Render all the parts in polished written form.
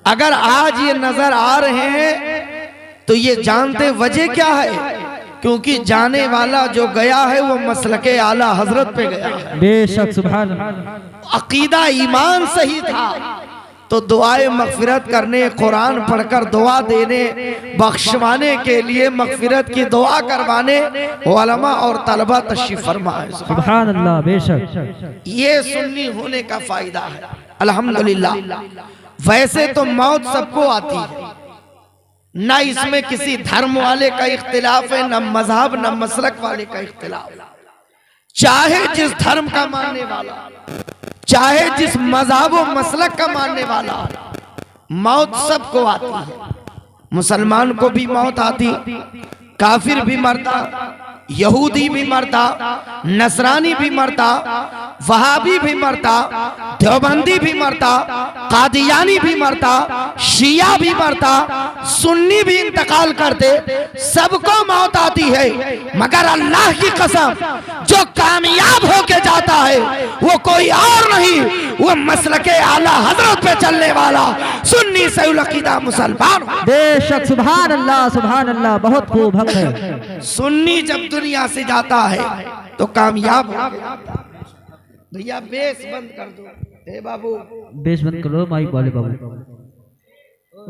अगर आज ये नजर आ रहे हैं तो ये जानते वजह क्या है, क्योंकि जाने वाला जो गया है वो मसलके आला हजरत पे गया है। बेशक सुभान अल्लाह। अकीदा ईमान सही था तो दुआए मगफिरत करने, कुरान पढ़कर दुआ देने, बख्शवाने के लिए मगफिरत की दुआ करवाने उलमा और तलबा तशरीफ फरमा है। सुभान अल्लाह। बेशक ये सुन्नी होने का फायदा है अल्हम्दुलिल्लाह। वैसे तो मौत सबको आती है, ना इसमें किसी धर्म वाले का इख्तिलाफ है, न मजहब न मसलक वाले का इख्तिलाफ। चाहे जिस धर्म का मानने वाला, चाहे जिस मजहब व मसलक का मानने वाला, मौत सबको आती है। मुसलमान को भी मौत आती, काफिर भी मरता, यहूदी भी मरता, नसरानी भी मरता, वहाबी भी मरता, देवबंदी भी मरता, कादियानी भी मरता, शिया भी मरता, सुन्नी भी इंतकाल करते, सबको मौत आती है। मगर अल्लाह की कसम, जो कामयाब होके जाता है वो कोई और नहीं, वो मसलके आला हजरत पे चलने वाला सुन्नी सहीह अकीदा मुसलमान। बेशक सुभान अल्लाह, सुभान अल्लाह। बहुत खूब हक है। सुन्नी जब दुनिया से जाता है तो कामयाब हो गया। भैया बेस बंद कर दो, हे बाबू बेस बंद करो माइक वाले बाबू।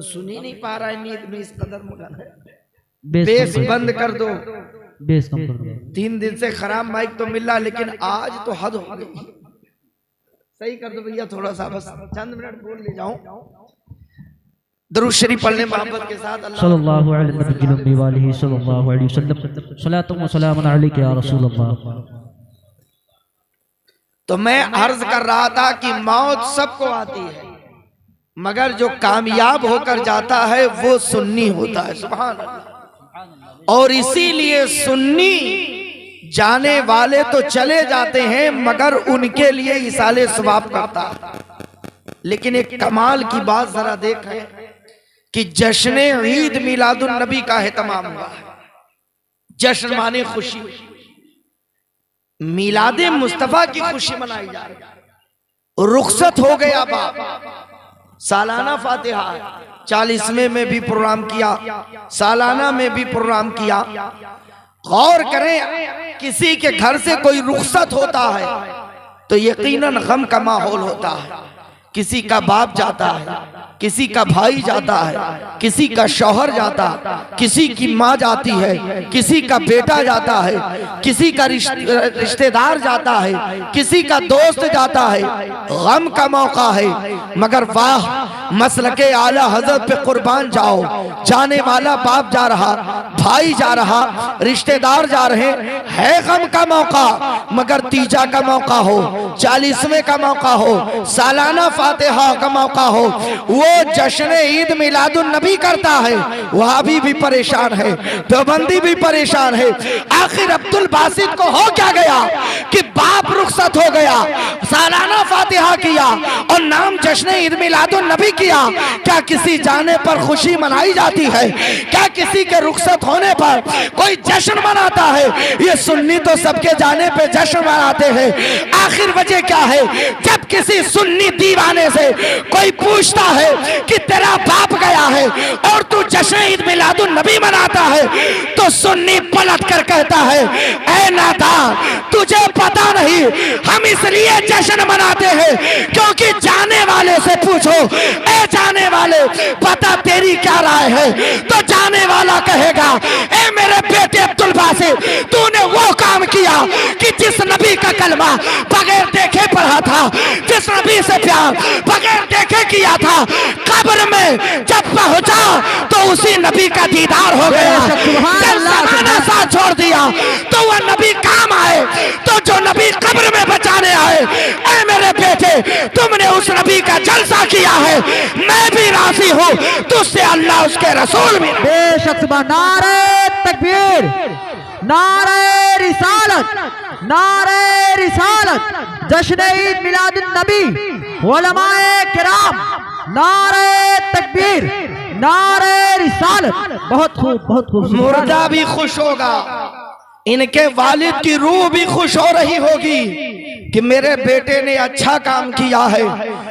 सुन ही नहीं पा रहा है, नींद में इस कदर मगन है। बेस बेस बंद कर दो। बेस कम कर दो। 3 दिन से खराब माइक तो मिल रहा, लेकिन आज तो हद हो गई। सही कर दो भैया, थोड़ा सा बस चंद मिनट बोल ले जाऊं। दरूद शरीफ पढ़ने मोहब्बत के साथ। सल्लल्लाहु अलैहि वसल्लम। सलातुम व सलामुन अलैका या रसूल अल्लाह। तो मैं अर्ज कर रहा था कि मौत सबको आती है, मगर जो कामयाब होकर जाता है वो सुन्नी होता है। सुभान अल्लाह। और इसीलिए सुन्नी जाने वाले तो चले जाते हैं, मगर उनके लिए इसाले सवाब करता है। लेकिन एक कमाल की बात जरा देखें कि जश्न ईद मिलादुन नबी का एहतमाम हुआ है। जश्न माने खुशी, मिलादे मुस्तफा की खुशी मनाई जा रही है। रुखसत हो गया बाप, सालाना फातिहा 40वें में भी प्रोग्राम किया, सालाना में भी प्रोग्राम किया। गौर करें, किसी के घर से कोई रुखसत होता है तो यकीनन गम का माहौल होता है। किसी का बाप जाता है, किसी का भाई जाता है, किसी का शौहर जाता है, किसी की माँ जाती है, किसी का बेटा जाता है, किसी का रिश्तेदार जाता है, किसी का दोस्त जाता है। गम का मौका है, मगर वाह मसलके आला हजरत पे कुर्बान जाओ। जाने वाला बाप जा रहा, भाई जा रहा, रिश्तेदार जा रहे हैं। गम का मौका, मगर तीजा का मौका हो, 40वें का मौका हो, सालाना फातिहा का मौका हो, वो जश्न ईद मिलादुन नबी करता है। वहाबी भी परेशान है, देवबंदी भी परेशान है। आखिर अब्दुल बासित को हो क्या गया कि बाप रुखसत हो गया, सालाना फातिहा किया और नाम जश्न ईद मिलादुन नबी किया। क्या किसी जाने पर खुशी मनाई जाती है? क्या किसी के रुखसत होने पर कोई जश्न मनाता है? ये सुन्नी तो सबके जाने पे जश्न मनाते हैं। आखिर वजह क्या है? जब किसी सुन्नी दीवाने से कोई पूछता है कि तेरा बाप गया है और तू जश्न ईद मिलादुन नबी मनाता है, तो सुन्नी पलट कर कहता है, ऐ नादान, तुझे पता नहीं हम इसलिए जश्न मनाते हैं क्योंकि जाने वाले से पूछो, ऐ जाने वाले पता तेरी क्या राय है? तो जाने वाला कहेगा, ऐ मेरे बेटे अब्दुल बासित, तूने वो काम किया कि जिस नबी का कलमा बगैर देखे पढ़ा था, जिस नबी से प्यार बगैर देखे किया था, कब्र में जब पहुंचा तो उसी नबी का दीदार हो गया। जब ज़माना साथ छोड़ दिया तो वह नबी काम आए, तो जो नबी कब्र में बचाने आए, ऐ मेरे बेटे तुमने उस नबी का जलसा किया है, मैं भी राजी हूँ, तुझसे अल्लाह उसके रसूल भी। बेशक नारे तकबीर, नारे रिसालत, नारे रिसालत, जश्न ईद मिलादुन नबी, उलमाए किराम, नारे तकबीर, नारे रिसालत। बहुत खूब, बहुत खूब। मुर्दा भी खुश होगा, इनके वालिद की रूह भी खुश हो रही होगी कि मेरे बेटे ने अच्छा काम किया है,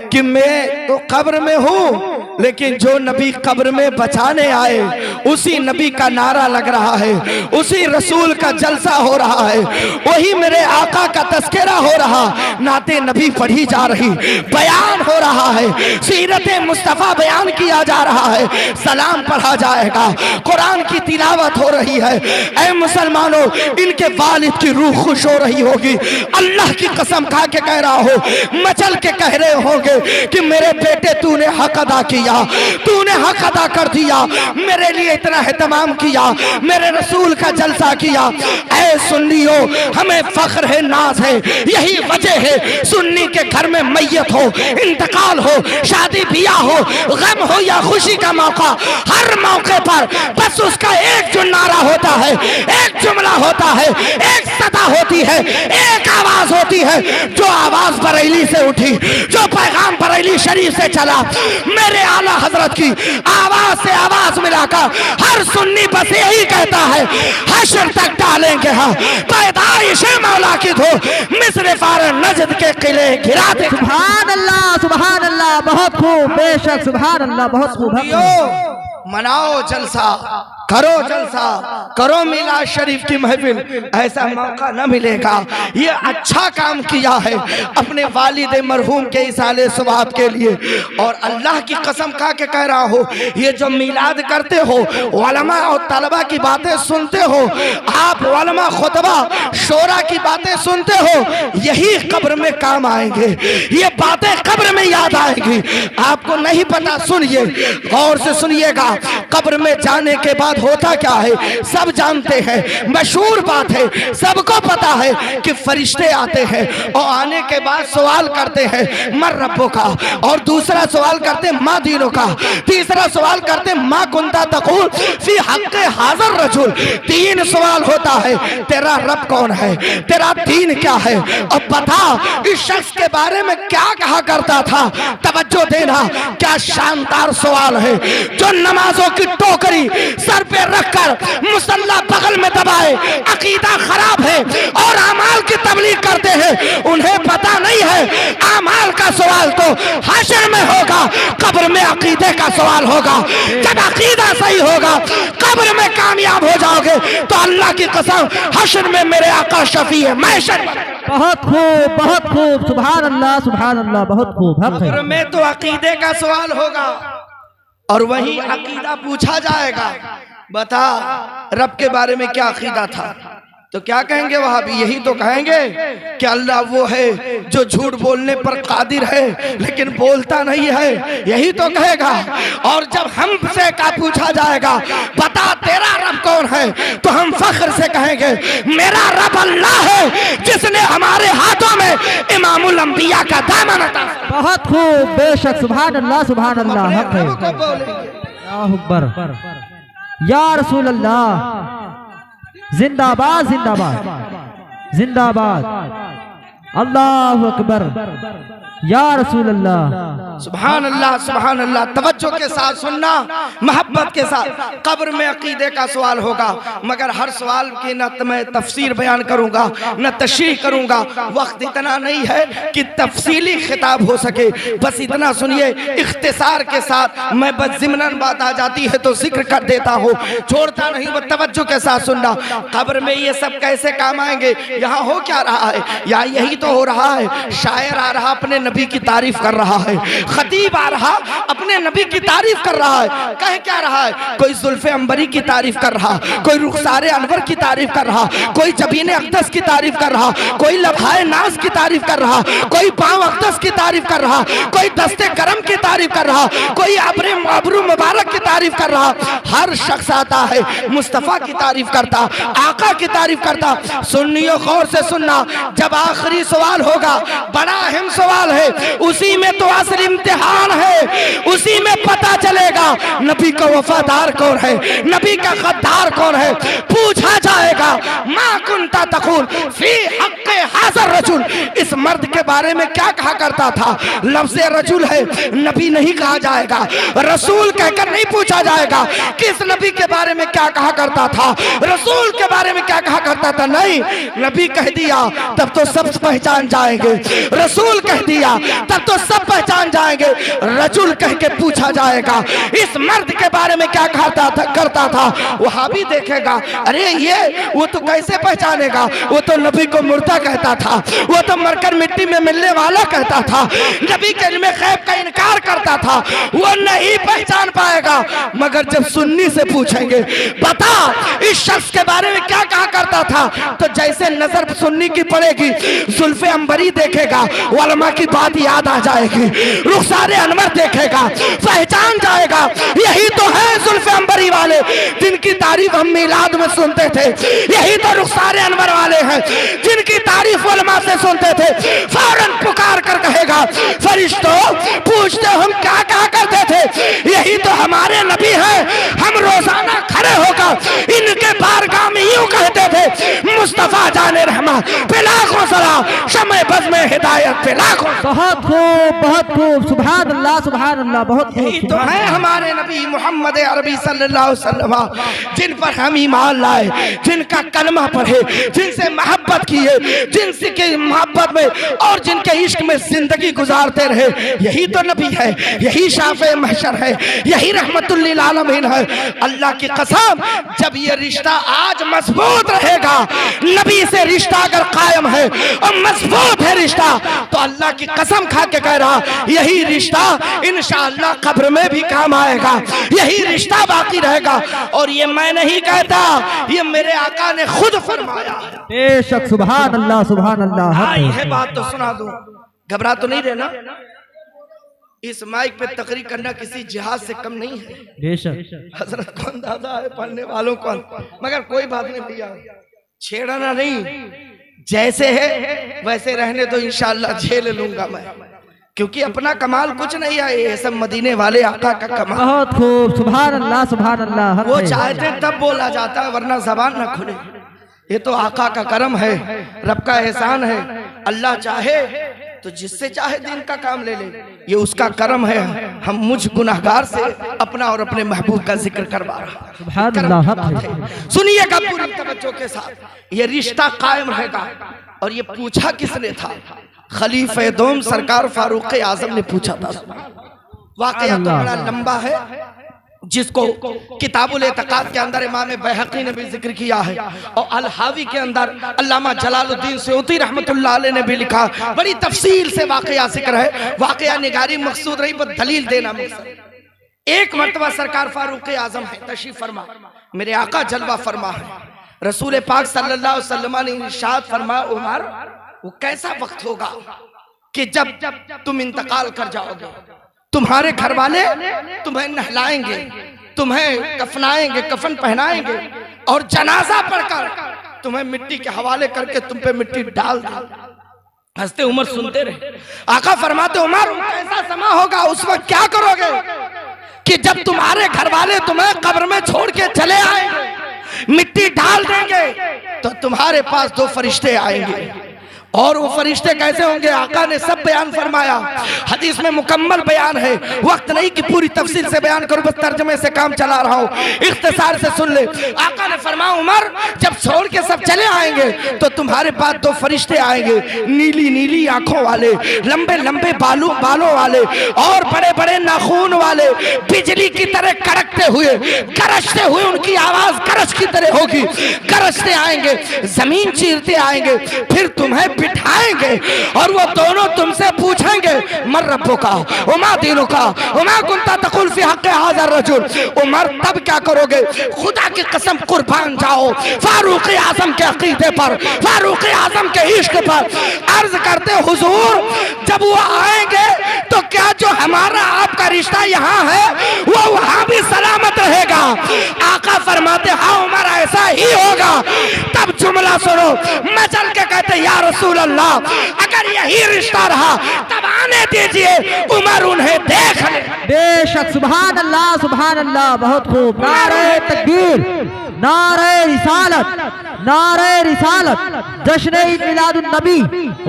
कि मैं तो कब्र में हूँ लेकिन जो नबी कब्र में बचाने आए उसी नबी का नारा लग रहा है, उसी रसूल का जलसा हो रहा है, वही मेरे आका का तस्करा हो रहा, नाते नबी पढ़ी जा रही, बयान हो रहा है, सीरत मुस्तफा बयान किया जा रहा है, सलाम पढ़ा जाएगा, कुरान की तिलावत हो रही है। ऐ मुसलमानों, इनके वालिद की रूह खुश हो रही होगी, अल्लाह की कसम खा के कह रहा हो, मचल के कह रहे होंगे कि मेरे बेटे तूने हक अदा किया, तूने हक अदा कर दिया, मेरे लिए इतना एहतमाम किया, मेरे रसूल का जलसा किया। ऐ सुन्नियों, हमें फख्र है, नाज है, यही वजह है सुन्नी के घर में मैयत हो, इंतकाल हो, शादी बियाह हो, गम हो या खुशी का मौका, हर मौके पर बस उसका एक जो नारा होता है, एक जुमला होता है, एक सदा होती है, एक आवाज होती है, जो आवाज बरेली से उठी, जो पैगाम बरेली शरीफ से चला, मेरे आला हजरत की आवाज से आवाज मिलाकर हर सुन्नी बस यही कहता है, हश्र तक डालेंगे हम पैदाइश मौला की धो, मिस्र फार नजद के किले गिराते। सुभान अल्लाह, बहुत खूब, बेशक सुभान अल्लाह, बहुत खूब। मनाओ जलसा, करो जलसा, करो मिलाद शरीफ की महफिल, ऐसा मौका न मिलेगा। ये अच्छा काम किया है अपने वालिद मरहूम के इसाले सवाब के लिए, और अल्लाह की कसम खा के कह रहा हो, ये जो मिलाद करते हो, उलमा और तलबा की बातें सुनते हो, आप उलमा खुतबा शोरा की बातें सुनते हो, यही कब्र में काम आएंगे, ये बातें कब्र में याद आएंगी। आपको नहीं पता, सुनिए, गौर से सुनिएगा, कब्र में जाने के बाद होता क्या है सब जानते हैं, मशहूर बात है, सबको पता है कि फरिश्ते आते हैं और आने के बाद सवाल करते हैं मर रब्बो का, और दूसरा सवाल करते माँ दीनों का, तीसरा सवाल करते माँ कुंता तकूल फी हक़्क़े हाज़िर रजुल। तीन सवाल होता है, तेरा रब कौन है, तेरा दीन क्या है, और बता इस शख्स के बारे में क्या कहा करता था। तवज्जो देना, क्या शानदार सवाल है। जो नमाजों की टोकरी सर पे रखकर मुसल्ला बगल में दबाए, अकीदा खराब है और अमाल की तबलीग करते हैं, उन्हें पता नहीं है अमाल का सवाल तो हश्र में होगा, कब्र में अकीदे का सवाल होगा। जब अकीदा सही होगा, कब्र में कामयाब हो जाओगे, तो अल्लाह की कसम हश्र में मेरे आका शफी है, महशर। बहुत खूब, सुभान अल्लाह, बहुत खूब। कब्र में तो अकीदे का सवाल होगा और वही अकीदा पूछा जाएगा, बता रब के बारे में क्या अकीदा था, तो क्या कहेंगे वहां भी यही तो कहेंगे कि अल्लाह वो है जो झूठ बोलने पर कादिर है लेकिन बोलता नहीं है, यही तो कहेगा। और जब हमसे का पूछा जाएगा बता तेरा रब कौन है, तो हम फख्र से कहेंगे मेरा रब अल्लाह है जिसने हमारे हाथों में इमामुल अंबिया का दामन अता। बहुत खूब, बेशक सुभान अल्लाह, हक है। अल्लाहु अकबर, या रसूल अल्लाह, जिंदाबाद जिंदाबाद जिंदाबाद, अल्लाहु अकबर, या रसूल अल्लाह। सुभान अल्लाह। तवज्जो के साथ सुनना, मोहब्बत के साथ। कब्र में अकीदे का सवाल होगा, मगर हर सवाल की न मैं तफसीर बयान करूंगा न तशरीह करूंगा, वक्त इतना नहीं है कि तफसीली खिताब हो सके। बस इतना सुनिए इख्तिसार के साथ, मैं बस ज़िमनन बात आ जाती है तो जिक्र कर देता हूँ, छोड़ता नहीं। वो तवज्जो के साथ सुनना, कब्र में ये सब कैसे काम आएंगे। यहाँ हो क्या रहा है, या यही तो हो रहा है, शायर आ रहा अपने नबी की तारीफ कर रहा है, खतीब आ रहा अपने नबी की तारीफ कर रहा है। कह क्या रहा है, कोई जुल्फे अंबरी की तारीफ कर रहा, कोई रुखसारे अनवर की तारीफ कर रहा, कोई जबीन अक़दस की तारीफ कर रहा, कोई लम्हाए नाज की तारीफ कर रहा, कोई पाँव अक़दस की तारीफ कर रहा, कोई दस्ते करम की तारीफ कर रहा, कोई अबरू मुबारक की तारीफ कर रहा। हर शख्स आता है मुस्तफ़ा की तारीफ करता, आका की तारीफ करता। सुन्नियों गौर से सुनना, जब आखिरी सवाल होगा, बड़ा अहम सवाल है, उसी में तो असल इम्तिहान है, उसी में पता चलेगा नबी का वफादार कौन है, नबी का गद्दार कौन है। पूछा जाएगा जाएगा मा कुंता तकुल फी हक़्क़े हाज़र रजुल, इस मर्द के बारे में क्या कहा करता था। लफ्ज़ रजुल है, नबी नहीं कहा जाएगा, रसूल कहकर नहीं पूछा जाएगा किस नबी के बारे में क्या कहा करता था, रसूल के बारे में क्या कहा करता था। नहीं, नबी कह दिया तब तो सब पहचान जाएंगे, रसूल कह दिया तब तो सब पहचान जाएंगे, रजुल कह के पूछा जाएगा इस मर्द के बारे में क्या करता था। वहां भी देखेगा, अरे ये वो तो कैसे पहचानेगा, वो तो नबी को मुर्दा कहता था, वो तो मरकर मिट्टी में मिलने वाला कहता था, नबी के इल्म गैब का इनकार करता था, वो नहीं पहचान पाएगा। मगर जब सुन्नी से पूछेंगे बता इस शख्स के बारे में क्या कहा करता था, तो जैसे नजर सुन्नी की पड़ेगी जुल्फे अंबरी देखेगा, उलमा की बात याद आ जाएगी, रुखसारे अनवर देखेगा, पहचान जाएगा यही तो है जुल्फे अंबरी वाले जिनकी तारीफ हम मिलाद में सुनते थे, यही तो रुखसारे अनवर वाले हैं जिनकी तारीफ उलमा से सुनते थे। फौरन पुकार कर कहेगा फरिश्तों पूछते हम क्या कहा करते थे, यही तो हमारे नबी हैं, हम रोजाना खड़े होकर इनके बारगाह में यूं कहते थे मुस्तफा जाने रहमत पे लाखों सलाम, शमे बज़ में हिदायत पे लाखों। बहुत खूब, सुभान अल्लाह, बहुत खूब। यही तो है हमारे नबी मोहम्मद अरबी सल्लल्लाहु अलैहि वसल्लम, जिन पर हम ईमान लाए, जिनका कलमा पढ़े, जिनसे मोहब्बत किए, जिनसे के मोहब्बत में और जिनके इश्क में जिंदगी गुजारते रहे, यही तो नबी है, यही शाफ़े महशर है, यही रहमतुल लिल आलमीन है। अल्लाह की कसम, जब ये रिश्ता आज मजबूत रहेगा, नबी से रिश्ता अगर कायम है और मजबूत है रिश्ता, तो अल्लाह की कसम खा के कह रहा यही रिश्ता इंशाअल्लाह कब्र में भी काम आएगा, यही रिश्ता बाकी रहेगा। और ये मैं नहीं कहता, ये मेरे आका ने खुद फरमाया। बेशक, सुभान अल्लाह, सुभान अल्लाह। आई है बात तो सुना दूं, घबरा तो नहीं रहना। इस माइक पे तकरीर करना किसी जिहाद से कम नहीं है। बेशक, हजरत को अंदाजा है, पढ़ने वालों को, मगर कोई बात नहीं भैया, छेड़ना नहीं, जैसे है वैसे रहने तो इंशाअल्लाह झेल लूंगा मैं, क्योंकि अपना कमाल कुछ नहीं है, ये सब मदीने वाले आका का कमाल। बहुत खूब, सुभान अल्लाह, सुभान अल्लाह। वो चाहते तब बोला जाता है, वरना जबान ना खुले। ये तो आका का करम है, रब का एहसान है। अल्लाह चाहे तो जिससे चाहे दिन का काम ले ले, ये उसका करम है। हम मुझ गुनाहगार से अपना और अपने महबूब का जिक्र करवा रहा है। सुनिएगा पूरी तवज्जो के साथ, ये रिश्ता कायम रहेगा। और ये पूछा किसने था? खलीफे दोम सरकार फारूक आजम ने पूछा था। वाकया तो बड़ा लंबा है, जिसको किताबुल एतकाद के अंदर इमाम बैहक़ी ने भी जिक्र किया है, और अल हावी के अंदर अल्लामा जलालुद्दीन सयूती रहमतुल्लाह अलैह ने भी लिखा। बड़ी तफसील से वाकया जिक्र है। वाकया निगारी मकसूद रही, पर दलील देना मकसद। एक मर्तबा सरकार फारूक आजम है, तशरीफ फरमा, मेरे आका जलवा फरमा है। रसूल पाक सल्लल्लाहु अलैहि वसल्लम ने इरशाद फरमाया, उमर वो कैसा वक्त होगा कि जब तुम इंतकाल कर जाओगे, तुम्हारे घर वाले तुम्हें नहलाएंगे, तुम्हें कफनाएंगे, कफन पहनाएंगे, और जनाजा पढ़कर तुम्हें मिट्टी के हवाले करके तुम पे मिट्टी डाल देंगे। हंसते उमर सुनते रहे। आका फरमाते, उमर कैसा समा होगा, उस वक्त क्या करोगे कि जब तुम्हारे घर वाले तुम्हें कब्र में छोड़ के चले आएंगे, मिट्टी डाल देंगे, तो तुम्हारे पास दो फरिश्ते आएंगे। और वो फरिश्ते कैसे होंगे? आका ने सब बयान फरमाया, हदीस में मुकम्मल बयान है। वक्त नहीं कि पूरी तफसील से बयान करूं, बस तर्जुमे से काम चला रहा हूं, इख्तिसार से सुन ले। आका ने फरमाया, उमर जब छोड़ के सब चले आएंगे तो तुम्हारे पास दो फरिश्ते आएंगे, नीली नीली आंखों वाले, लंबे लंबे बालों वाले, और बड़े बड़े नाखून वाले, बिजली की तरह कड़कते हुए, गरजते हुए, उनकी आवाज गरज की तरह होगी, गरजते आएंगे, जमीन चीरते आएंगे, फिर तुम्हें बिठाएंगे, और वो दोनों तुमसे पूछेंगे, मर रब्बुका वमा दीनुका वमा कुंता तकुल फी हक़्क़ि हाज़ा रजुल। उमर तब क्या करोगे? खुदा की कसम कुर्बान जाओ फारूक आजम के अकीदे पर, फारूक आजम के इश्क पर। अर्ज करते, हुजूर जब वो आएंगे तो क्या जो हमारा आपका रिश्ता यहाँ है वो वहां भी सलामत रहेगा? आका फरमाते हाँ उमर ऐसा ही होगा। तब जुमला सुनो, मचल के कहते या रसूल अल्लाह अगर यही रिश्ता रहा तब आने दीजिए, उमर उन्हें देख ले। बेशक सुभान अल्लाह, बहुत खूब। नारे तकबीर, नारे रिसालत, जश्न मिलादुन नबी,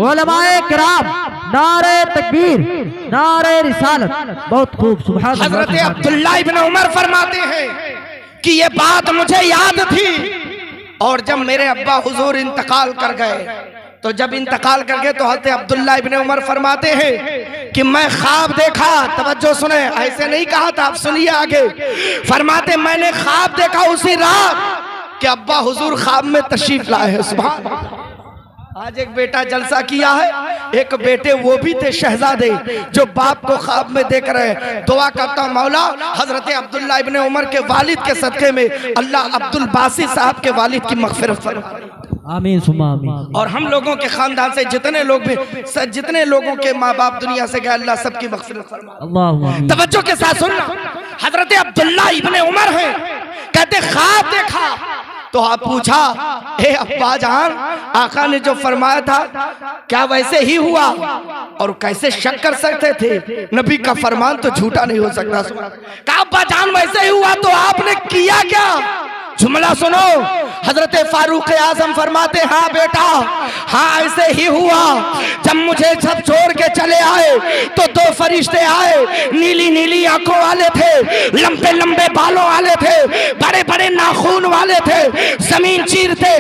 उलमाए किराम, नारे तकबीर, नारे रिसालत, बहुत खूब। सुभान अल्लाह। हजरत अब्दुल्ला इब्न उमर फरमाते हैं कि ये बात मुझे याद थी, और जब मेरे अब्बा हुजूर इंतकाल कर गए, तो जब इंतकाल कर गए तो हजरत अब्दुल्ला इब्न उमर फरमाते हैं कि मैं ख्वाब देखा। तवज्जो सुने, ऐसे नहीं कहा था, आप सुनिए आगे। फरमाते मैंने ख्वाब देखा उसी रात कि अब्बा हुजूर ख्वाब में तशरीफ लाए हैं। सुभान अल्लाह। आज एक बेटा जलसा किया है, एक बेटे वो भी थे शहजादे जो बाप को ख्वाब में देख रहे हैं। दुआ करता हूं मौला हजरत अब्दुल्ला इब्न उमर के वालिद के सदके में अल्लाह अब्दुल बासी साहब के वालिद की मगफिरत फरमाए। आमीन सुमा आमीन। और हम लोगों के खानदान से जितने लोग भी, जितने लोगों के माँ बाप दुनिया से गए, अल्लाह सबकी मगफिरत फरमाए। अल्लाह। तवज्जो के साथ सुनना, हजरत अब्दुल्ला इब्न उमर हैं, कहते ख्वाब देखा तो आप पूछा हे अब्बा जान, आका ने जो फरमाया था क्या वैसे ही हुआ? और कैसे शक कर सकते थे, नबी का फरमान तो झूठा नहीं हो सकता। कहा अब्बा जान वैसे ही हुआ, तो आपने किया क्या? जुमला सुनो, हजरत फारूक आजम फरमाते हाँ बेटा, हाँ ऐसे ही हुआ। जब मुझे सब छोड़ के चले आए तो दो फरिश्ते आए, नीली नीली आंखों वाले थे, लंबे लंबे बालों वाले थे, बड़े बड़े नाखून वाले थे, जमीन चीरते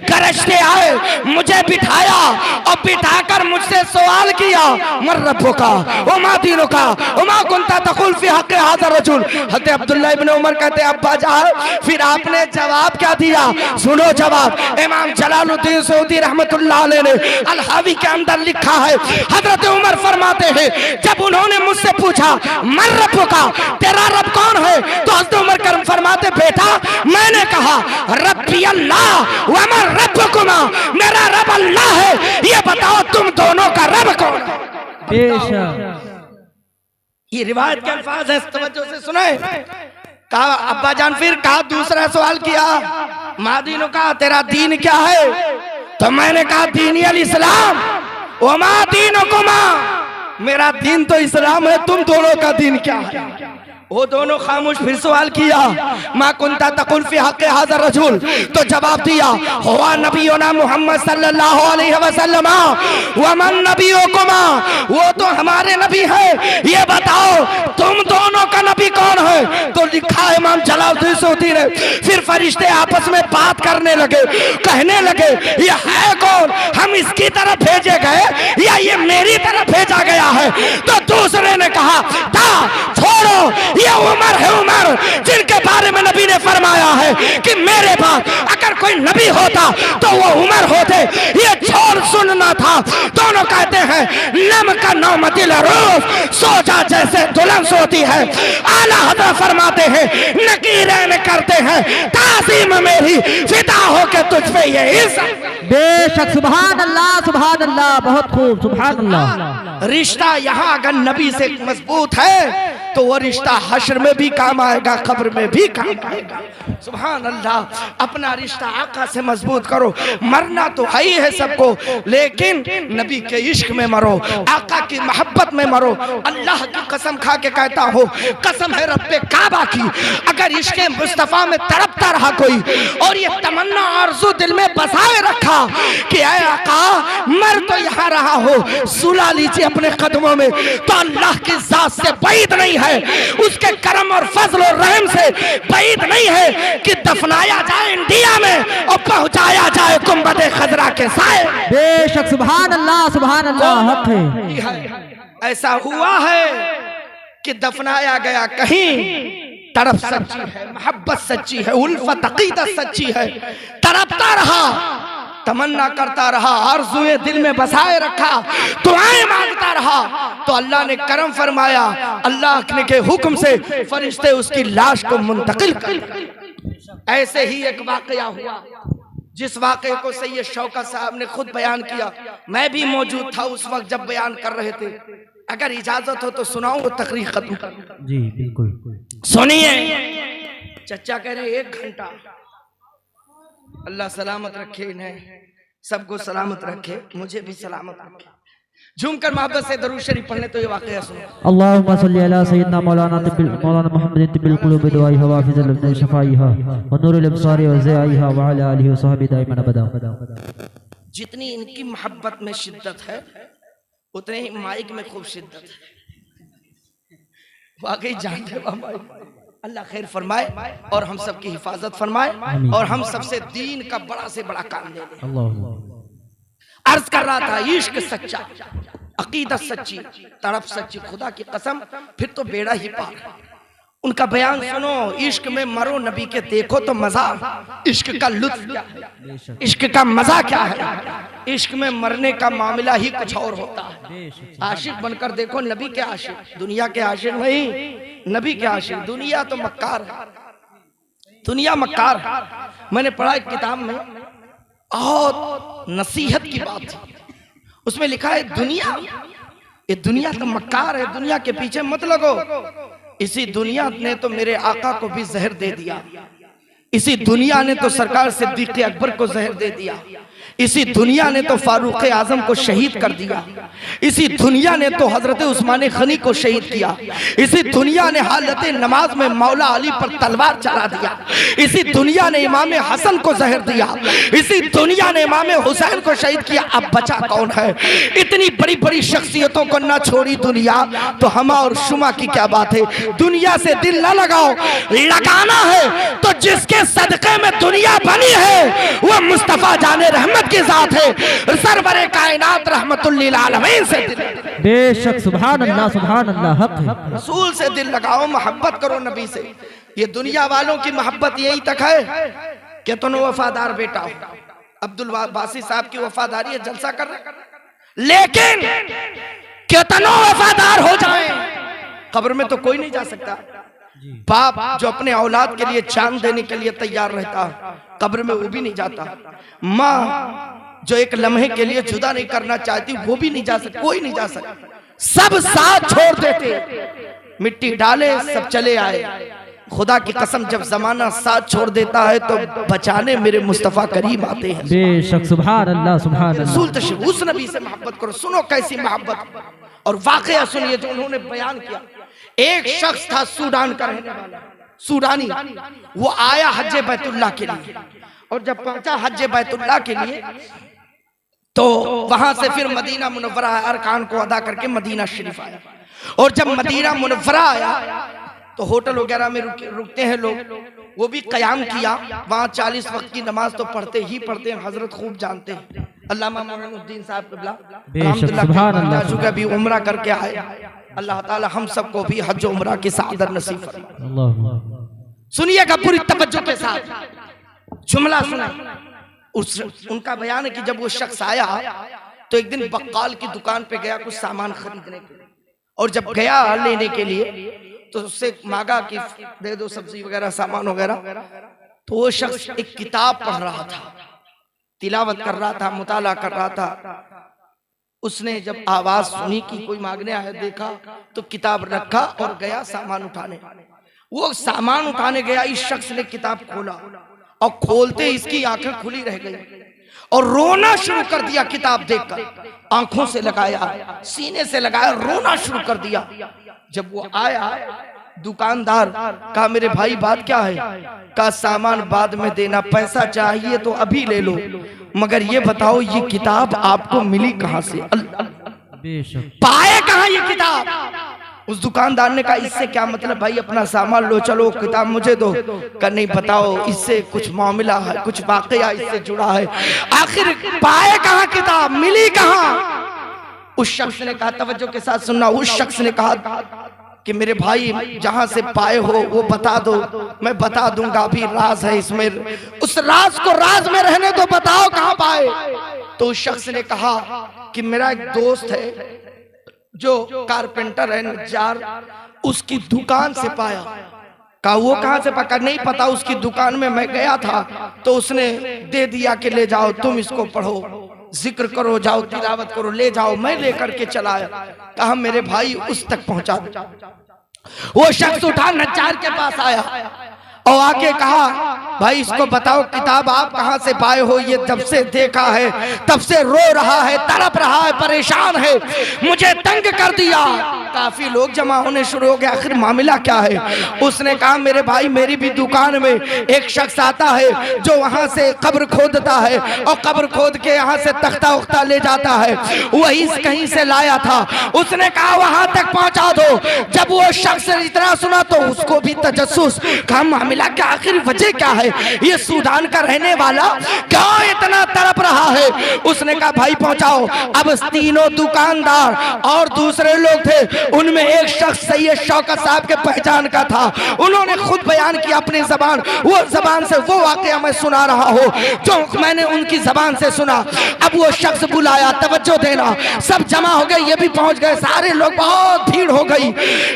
गरजते आए, मुझे बिठाया और बिठाकर मुझसे सवाल किया मर रब्बुका वमा दीनुका वमा कुंता तकुल फी हक़ हाज़ा रजुल। हज़रत अब्दुल्ला इब्न उमर कहते अब्बा जान फिर आपने जवाब क्या दिया? सुनो जवाब। इमाम जलालुद्दीन सऊदी रहमतुल्लाह अलैह ने अल हावी के अंदर लिखा है, हजरत उमर फरमाते हैं जब उन्होंने मुझसे पूछा मर रब्बुका, तेरा रब कौन है? तो हजरत उमर करम फरमाते बेटा मैंने कहा रब्बी अल्लाह व मर रब्बुकुमा, मेरा रब अल्लाह है, ये बताओ तुम दोनों का रब कौन है? बेशक ये रिवायत के अल्फाज है, तवज्जो से सुने। कहा अब्बा जान, फिर कहा दूसरा सवाल किया मा दीनु का, तेरा दीन क्या है? तो मैंने कहा दीनी अल इस्लाम व मा दीनुकुमा, मेरा दीन तो इस्लाम है, तुम दोनों का दीन क्या है? वो दोनों खामोश। फिर सवाल किया मा कुंता तकुल फी हक़ हाज़ा रजुल, तो जवाब दिया हुआ नबीना मुहम्मद सल्लल्लाहु अलैहि वसल्लम व मन नबियुकुमा, वो तो हमारे नबी है, ये बताओ तुम दोनों का नबी कौन है? तो लिखा है इमाम जलालुद्दीन सऊदी ने, फिर फरिश्ते आपस में बात करने लगे, कहने लगे ये है कौन? हम इसकी तरफ भेजे गए या ये मेरी तरफ भेजा गया है? तो दूसरे ने कहा था छोड़ो, ये उमर है, उमर जिनके बारे में नबी ने फरमाया है कि मेरे बाद अगर कोई नबी होता तो वो उमर होते, ये छोड़ सुनना था। दोनों कहते हैं नम का नौमतिल रोज, सोचा जैसे दुल्हन सोती है। आला हज़रत फरमाते हैं नकीरें करते हैं ताज़ीम मेरी, फिदा होके तुझ पे ये इज्जत। बेशक सुभान अल्लाह, बहुत खूब सुभान अल्लाह। रिश्ता यहाँ अगर नबी से मजबूत है तो वो रिश्ता हश्र में भी काम आएगा, कब्र में भी काम आएगा। सुभान अल्लाह। अपना रिश्ता आका से मजबूत करो। मरना तो है ही है सबको, लेकिन नबी के इश्क में मरो, आका की मोहब्बत में मरो। अल्लाह की कसम खा के कहता हूँ, कसम है रब्बे काबा की, अगर इश्क मुस्तफ़ा में तड़पता रहा कोई और ये तमन्ना आरज़ू दिल में बसाए रखा कि ऐ आका मर तो यहाँ रहा हो, सुला लीजिए अपने कदमों में, तो अल्लाह की जात से बैद नहीं है, उसके करम और फजल और रहम से बैद नहीं है कि दफनाया जाए इंडिया में और पहुंचाया जाए गुंबद खजरा के साए। बेशक सुभान अल्लाह, हक है। ऐसा हुआ है कि दफनाया गया कहीं, तड़प सच्ची है, मोहब्बत सच्ची है, उल्फत अकीदत सच्ची है, तड़पता रहा, तमन्ना करता रहा, आरज़ुएं दिल में बसाए रखा, दुआएं मांगता रहा, तो अल्लाह ने करम फरमाया, अल्लाह के हुक्म से फरिश्ते उसकी लाश को मुंतकिल कर। ऐसे ही एक वाकया हुआ जिस वाकये को सैयद शौकत साहब ने खुद बयान किया, मैं भी मौजूद था उस वक्त जब बयान कर रहे थे। अगर इजाजत हो तो सुनाऊं, तकरीर खत्म कर। जी बिल्कुल सुनिए। चचा कह रहे 1 घंटा। अल्लाह सलामत रखे इन्हें, सबको सलामत रखे, मुझे भी सलामत रखे। झूमकर मोहब्बत से दरूद शरीफ पढ़ने तो ये वाकया सुनो। अल्लाहुम्मा सल्ली अला सय्यिदना मौलाना मुहम्मद तिबिल कुलूब दुआई हवा फिजल शफाईहा व नूरुल अब्सार व ज़ाईहा व अला आलिहि व सहबी दाइमन अबदा। जितनी इनकी मोहब्बत में शिद्दत है उतने ही माइक में खूब शिद्दत है। वाकई जानते हो, अल्लाह खैर फरमाए और हम सब की हिफाजत फरमाए और हम सबसे दीन का बड़ा से बड़ा काम ले लें। अर्ज कर रहा था, इश्क सच्चा, अकीदत सच्ची, तड़प सच्ची, खुदा की कसम फिर तो बेड़ा ही पार। उनका बयान सुनो, इश्क में मरो नबी के देखो तो मजा। इश्क का लुत्फ क्या है, इश्क का मजा क्या है। इश्क में मरने का मामला ही कुछ और होता है। आशिक बनकर देखो नबी के आशिक, दुनिया के आशिक नहीं, नबी के आशिक। दुनिया तो मक्कार है, दुनिया मक्कार है। मैंने पढ़ा एक किताब में, बहुत नसीहत की बात थी, उसमें लिखा है दुनिया, ये दुनिया तो मक्कार है, दुनिया के पीछे मत लगो। इसी दुनिया ने तो मेरे आका को भी जहर दे दिया, इसी दुनिया ने तो सरकार सिद्दीक़ अकबर को जहर दे दिया, इसी दुनिया ने तो फारूक आजम को शहीद कर दिया, इसी दुनिया ने तो हजरत उस्मान गनी को शहीद किया, इसी दुनिया ने हालत नमाज में मौला अली पर तलवार चला दिया, इसी दुनिया ने इमाम हसन को जहर दिया, इसी दुनिया ने इमाम हुसैन को शहीद किया। अब बचा कौन है? इतनी बड़ी बड़ी शख्सियतों को ना छोड़ी दुनिया, तो हमा और शुमा की क्या बात है। दुनिया से दिल ना लगाओ, लगाना है तो जिसके सदक़े में दुनिया बनी है वो मुस्तफा जाने रहमत की जात है, सरवरे कायनात रहमतुल लिल आलमीन से दिल। बेशक सुभान अल्लाह हक है। रसूल से दिल लगाओ, मोहब्बत करो नबी से। ये दुनिया वालों की मोहब्बत यही तक है कि तुम वफादार बेटा हो। अब्दुल बासी साहब की वफादारी है, जलसा कर रहे, लेकिन कितना वफादार हो जाए कब्र में तो कोई नहीं जा सकता। बाप जो अपने औलाद के लिए जान देने के लिए तैयार रहता है, कब्र में वो भी नहीं जाता। माँ जो एक लम्हे के लिए जुदा नहीं करना चाहती, वो भी नहीं जा सकती, कोई नहीं जा सकता। सब साथ छोड़ देते, मिट्टी डाले सब चले आए। खुदा की कसम, जब जमाना साथ छोड़ देता है तो बचाने मेरे मुस्तफा करीम आते हैं। बेशक सुभान अल्लाह सुभान रसूल तशरीफ, उस नबी से मोहब्बत करो। सुनो कैसी मोहब्बत, और वाकया सुनिए जो उन्होंने बयान किया। एक शख्स था सूडान का रहने वाला, सूडानी, वो आया हज बैतुल्लाह के लिए, और जब पहुंचा हज बैतुल्लाह के लिए तो वहां से फिर मदीना मुनव्वरा अरकान को अदा करके मदीना शरीफ आया। और जब मदीना मुनव्वरा आया तो होटल वगैरह में रुकते हैं लोग, वो भी कयाम किया। वहां 40 वक्त की नमाज तो पढ़ते ही पढ़ते हैं, हजरत खूब जानते हैं। अल्लामा मोइनुद्दीन साहब किबला अल्हम्दुलिल्लाह चुका भी उम्रा करके आए। अल्लाह ताला हम सबको भी हज उम्रा की सादर नसीब फरमाए। सुनिएगा पूरी तवज्जो के साथ, जुमला सुना। उनका बयान है कि जब वो शख्स आया तो एक दिन बक्काल की दुकान पे गया कुछ सामान खरीदने के लिए, और जब गया लेने के लिए तो उससे मांगा कि दे दो सब्जी वगैरह सामान वगैरह। तो वो शख्स एक किताब पढ़ रहा था, तिलावत कर रहा था, मुताला कर रहा था। उसने जब आवाज सुनी कि कोई मांगने आया, देखा तो किताब रखा और गया सामान उठाने। वो सामान उठाने गया, इस शख्स ने किताब खोला और खोलते इसकी आंखें खुली रह गई और रोना शुरू कर दिया। किताब देखकर आंखों से लगाया, सीने से लगाया, रोना शुरू कर दिया। जब वो आया दुकानदार कहा मेरे भाई बात क्या है? का सामान बाद में देना, पैसा चाहिए तो अभी ले लो, मगर ये बताओ ये किताब आपको मिली कहां से? पाए कहां ये किताब? उस दुकानदार ने कहा इससे क्या मतलब भाई, अपना सामान लो, चलो किताब मुझे दो। कर नहीं, बताओ इससे कुछ मामला है, कुछ वाकया इससे जुड़ा है। आखिर पाए कहां किताब, मिली कहां? उस शख्स ने कहा, तवज्जो के साथ सुनना, उस शख्स ने कहा कि मेरे भाई जहां से पाए हो वो बता दो, मैं बता दूंगा, अभी राज है इसमें, उस राज को राज में रहने दो, बताओ कहां पाए। तो उस शख्स ने कहा कि मेरा एक दोस्त है जो कारपेंटर है, नज्जार, उसकी दुकान से पाया। कहा वो कहां से पका? नहीं पता, उसकी दुकान में मैं गया था तो उसने दे दिया कि ले जाओ तुम इसको पढ़ो, जिक्र करो, जाओ तिलावत करो, ले जाओ। मैं लेकर के चला आया। कहा मेरे भाई उस तक पहुंचा दो। वो शख्स उठा नज्जार के पास आया और आके कहा भाई इसको बताओ किताब आप कहां से पाए हो? ये जब से देखा है तब से रो रहा है, तड़प रहा है, परेशान है, मुझे तंग कर दिया। काफी लोग जमा होने शुरू हो गए, आखिर मामला क्या है? उसने कहा मेरे भाई मेरी भी दुकान में एक शख्स आता है जो वहां से कब्र खोदता है और कब्र खोद के यहाँ से तख्ता उख्ता ले जाता है, वही कहीं से लाया था। उसने कहा वहां तक पहुंचा दो। जब वो शख्स इतना सुना तो उसको भी तजस्सुस, कहा मामला क्या, आखिर वजह क्या है? ये सूडान का रहने वाला क्या इतना तड़प रहा है? उसने कहा भाई पहुंचाओ। अब तीनों दुकानदार और दूसरे लोग थे, उनमें एक शख्स सैयद शौकत साहब के पहचान का था। उन्होंने खुद बयान किया अपनी जबान, वो जबान से वो वाकया मैं सुना रहा हूँ जो मैंने उनकी जबान से सुना। अब वो शख्स बुलाया, तवज्जो देना, सब जमा हो गए, ये भी पहुंच गए, सारे लोग, बहुत भीड़ हो गई।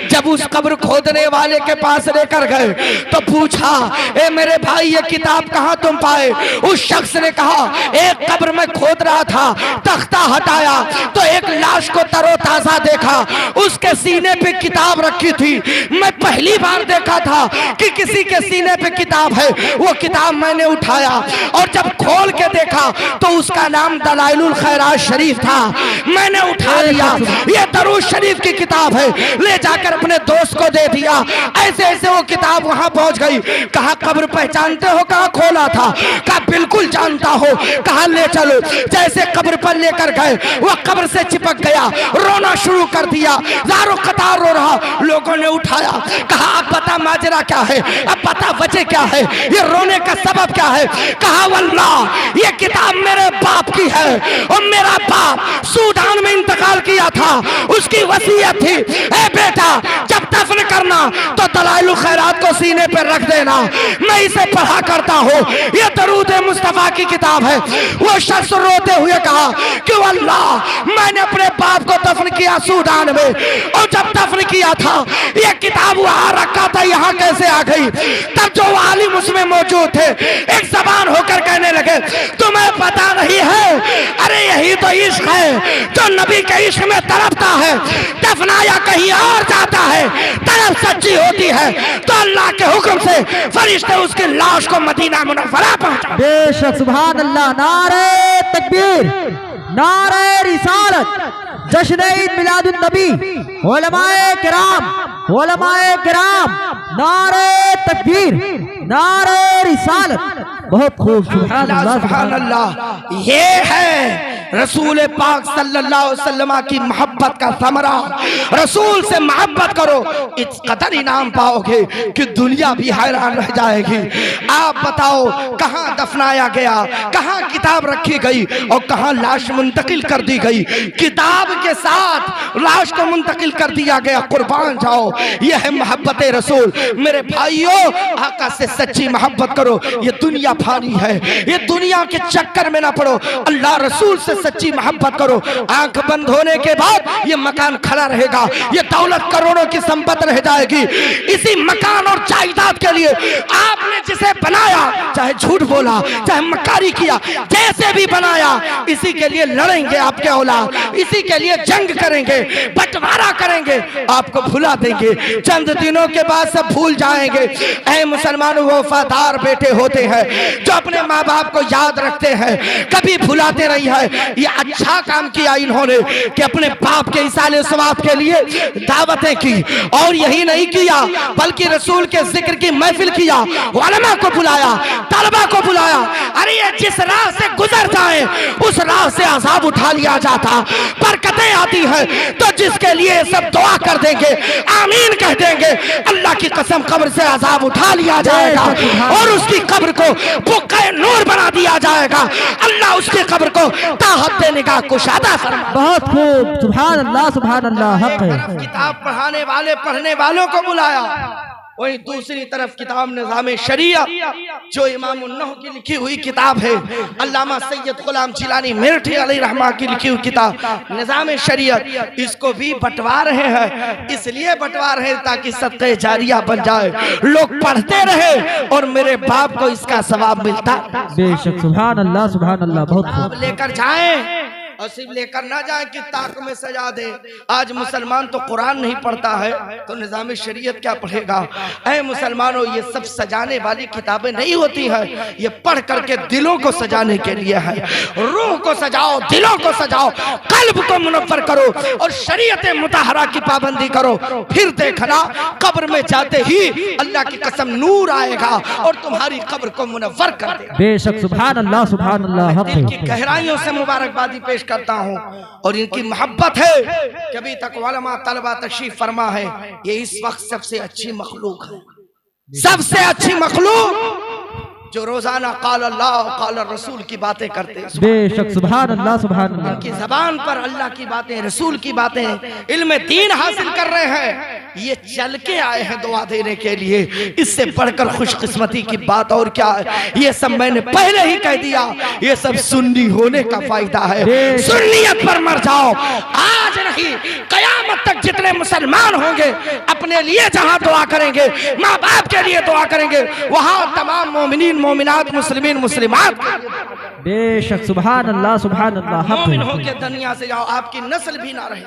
जब उस कब्र खोदने वाले के पास लेकर गए तो पूछा ए मेरे भाई ये किताब कहाँ तुम पाए? उस शख्स ने कहा एक कब्र में खोद रहा था, तख्ता हटाया तो एक लाश को तरोताजा देखा, उसके सीने पे किताब रखी थी। मैं पहली बार देखा था कि किसी के सीने पे किताब है। वो किताब मैंने उठाया और जब खोल के देखा तो उसका नाम दलाइलुल खैरात शरीफ था। मैंने उठा लिया, ये दरूद शरीफ की किताब है, ले जाकर अपने दोस्त को दे दिया। ऐसे ऐसे वो किताब वहां पहुंच गई। कहा कब्र पहचानते हो कहा खोला था? कहा बिल्कुल जानता हो। कहा ले चलो। जैसे कब्र पर लेकर गए वो कब्र से चिपक गया, रोना शुरू कर दिया, ज़ारो कतार रो रहा। लोगों ने उठाया, कहा अब बता माजरा क्या है, अब बता वजह क्या है, ये रोने का सबब क्या है? कहा वल्लाह ये किताब मेरे बाप की है और मेरा बाप सूडान में इंतकाल किया था, उसकी वसीयत थी ए बेटा जब दफन करना तो दलाइलुल खैरात को सीने पर रख देना। मैं इसे पढ़ा करता हूँ, ये दरूद मुस्तफा की किताब है। वो शख्स रोते हुए कहा कि अल्लाह मैंने अपने बाप को दफन किया सूडान में, और जब दफन किया था ये किताब वहां रखा था, यहाँ कैसे आ गई? तब जो आलिम उसमें मौजूद थे एक जबान होकर कहने लगे तुम्हें पता नहीं है, अरे यही तो इश्क है जो नबी के इश्क में तड़पता है, दफनाया कहीं और जाता है, तड़प सच्ची होती है तो अल्लाह के हुक्म से फरिश्ते उसकी लाश को मदीना मुनव्वरा पहुंचा। बेशक सुभान अल्लाह। नारे तकबीर, नारे रिसालत, जश्न ईद मिलादुन नबी, उलमाए किराम, उलमाए किराम, नारे तकबीर, नारे रिसालत। बहुत खूब, सुभान अल्लाह, सुभान अल्लाह। ये है रसूल पाक सल्लल्लाहु अलैहि वसल्लम की मोहब्बत का समरा। रसूल से मोहब्बत करो, इस कदर इनाम पाओगे कि दुनिया भी हैरान रह जाएगी। आप बताओ कहाँ दफनाया गया, कहाँ किताब रखी गई और कहाँ लाश मुंतकिल कर दी गई? किताब के साथ लाश को मुंतकिल कर दिया गया। कुर्बान जाओ, यह है मोहब्बत रसूल। मेरे भाइयों आका से सच्ची मोहब्बत करो। ये दुनिया फानी है, ये दुनिया के चक्कर में ना पड़ो, अल्लाह रसूल से सच्ची मोहब्बत करो। आंख बंद होने के बाद ये मकान खड़ा रहेगा, ये दौलत करोड़ों की संपत्ति रह जाएगी। इसी मकान और जायदाद के लिए आपने जिसे बनाया, चाहे झूठ बोला, चाहे मक्कारी किया, जैसे भी बनाया, इसी के लिए लड़ेंगे आपके औलाद, इसी के लिए जंग करेंगे, बंटवारा करेंगे, आपको भुला देंगे। चंद दिनों के बाद सब भूल जाएंगे। ऐ मुसलमानों, वफादार बेटे होते हैं जो अपने माँ बाप को याद रखते हैं, कभी भुलाते नहीं है। ये अच्छा काम किया इन्होंने कि अपने बाप के इसाले सवाब के लिए दावतें की, और यही नहीं किया बल्कि रसूल के जिक्र की महफिल किया, उलमा को बुलाया, तलबा को बुलाया। अरे ये जिस राह से गुजर जाए उस राह से अजाब उठा लिया जाता, बरकतें आती है तो जिसके लिए सब दुआ कर देंगे, आमीन कह देंगे, अल्लाह की कसम कब्र से अजाब उठा लिया जाएगा और उसकी कब्र को बुक्का नूर बना दिया जाएगा। अल्लाह उसकी कब्र को ताहत देने का कुशादा फरमा। बहुत खूब, सुभान अल्लाह, सुभान अल्लाह। हक है। किताब पढ़ाने वाले पढ़ने वालों को बुलाया, वहीं दूसरी तरफ किताब निज़ाम शरीयत जो इमाम उन्नह की लिखी हुई किताब है, अल्लामा सैयद गुलाम जिलानी मिर्ठी अलैहि रहमा की लिखी हुई किताब निज़ाम शरीयत, इसको भी बंटवा रहे हैं। इसलिए बंटवा रहे हैं ताकि सदक़े जारिया बन जाए, लोग पढ़ते रहे और मेरे बाप को इसका सवाब मिलता। बेशक, सुभान अल्लाह, सुभान अल्लाह। बहुत खूब। लेकर जाएं और सिर्फ लेकर ना जाए कि ताक में सजा दे। आज मुसलमान तो कुरान नहीं पढ़ता है तो निज़ाम शरीयत क्या पढ़ेगा। ऐ मुसलमानों, ये सब सजाने वाली किताबें नहीं होती है, ये पढ़ करके दिलों को सजाने के लिए है। रूह को सजाओ, दिलों को सजाओ, कल्ब को मुनव्वर करो और शरीयत मुतहरा की पाबंदी करो। फिर देखना कब्र में जाते ही अल्लाह की कसम नूर आएगा और तुम्हारी कब्र को मुनव्वर कर देगा। बेशक सुभान अल्लाह सुभान अल्लाह। दिल की गहराइयों से मुबारकबादी पेश करता हूँ और इनकी मोहब्बत है कि अभी तक उलमा तलबा तशरीफ फरमा है। ये इस वक्त सबसे अच्छी मखलूक है, सबसे अच्छी मखलूक जो रोजाना काल अल्लाह काल रसूल की बातें करते हैं। बेशक सुभान अल्लाह सुभान अल्लाह। की जबान पर अल्लाह की बातें, रसूल की बातें, इल्म दीन हासिल कर रहे हैं। ये चल के आए हैं दुआ देने के लिए। इससे बढ़कर खुशकिस्मती की बात और क्या है। ये सब मैंने पहले ही कह दिया, ये सब सुन्नी होने का फायदा है। सुन्नियत पर मर जाओ, आज नहीं कयामत तक जितने मुसलमान होंगे अपने लिए जहां दुआ करेंगे, माँ बाप के लिए दुआ करेंगे, वहां तमाम मोमिनीन मोमिनात मुस्लिमीन मुस्लिमात। बेशक सुभान अल्लाह सुभान अल्लाह। मोमिन होके दुनिया से जाओ, आपकी नस्ल भी ना रहे,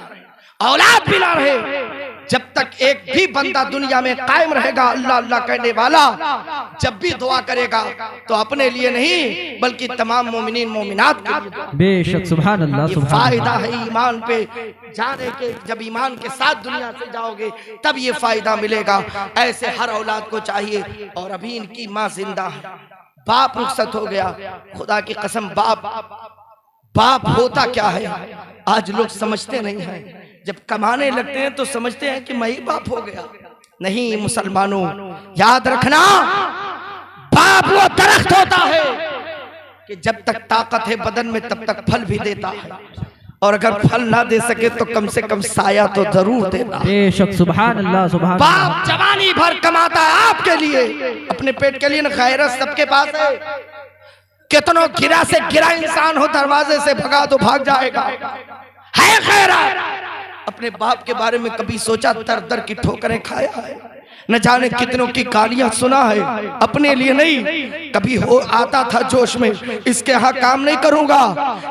औलाद भी ना रहे। जब तक एक भी बंदा दुनिया में कायम रहेगा अल्लाह अल्लाह कहने वाला, जब भी दुआ करेगा तो अपने लिए नहीं बल्कि तमाम मोमिनीन मोमिनात के लिए। बेशक सुभान अल्लाह सुभान। फायदा है ईमान पे जाने के। जब ईमान के साथ दुनिया से जाओगे तब ये फायदा मिलेगा। ऐसे हर औलाद को चाहिए। और अभी इनकी माँ जिंदा है, बाप रुखसत हो गया। खुदा की कसम, बाप होता क्या है आज लोग समझते नहीं हैं। जब कमाने लगते हैं तो समझते हैं कि मैं ही बाप हो गया। नहीं मुसलमानों, याद रखना, बाप वो दरख्त होता है कि जब तक ताकत है बदन में तब तक फल भी देता है, और अगर फल ना दे सके तो कम से कम साया तो जरूर देता है। बेशक सुभान अल्लाह सुभान। बाप जवानी भर कमाता है आपके लिए, अपने पेट के लिए। न खैरत सबके पास है। कितनों गिरा से गिरा इंसान हो, दरवाजे से भगा तो भाग जाएगा। है खैरत। अपने बाप के बारे में कभी सोचा? दर दर की ठोकरें खाया है, न जाने कितनों की गालियां सुना है। अपने लिए नहीं, कभी हो आता था जोश में, इसके यहाँ काम नहीं करूंगा,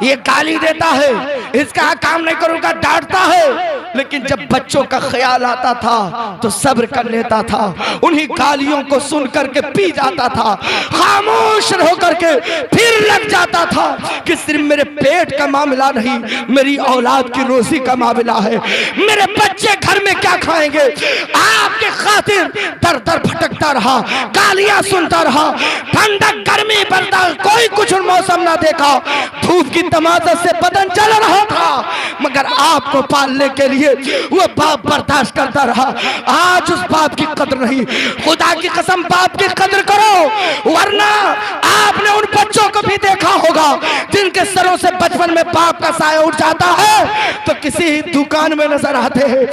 ये गाली देता है, इसका यहाँ काम नहीं करूंगा, डांटता है। लेकिन जब बच्चों का ख्याल आता था तो सब्र कर लेता था। उन्हीं गालियों को सुन करके पी जाता था, खामोश होकर के फिर लग जाता था कि सिर्फ मेरे पेट का मामला नहीं, मेरी औलाद की रोजी का मामला है। मेरे बच्चे घर में क्या खाएंगे, आपके खातिर दर दर भटकता रहा, गालियां सुनता रहा। ठंडक गर्मी बर्दाश्त, कोई कुछ मौसम ना देखा, धूप की तमाशा से बदन जल रहा था, मगर आपको पालने के लिए वो बाप बर्दाश्त करता रहा। आज उस बाप की कदर नहीं। खुदा की कसम, बाप की कदर करो, वरना आपने उन बच्चों को भी देखा होगा जिनके सरों से बचपन में बाप का साया उठ जाता है तो किसी दुकान में नजर आते हैं,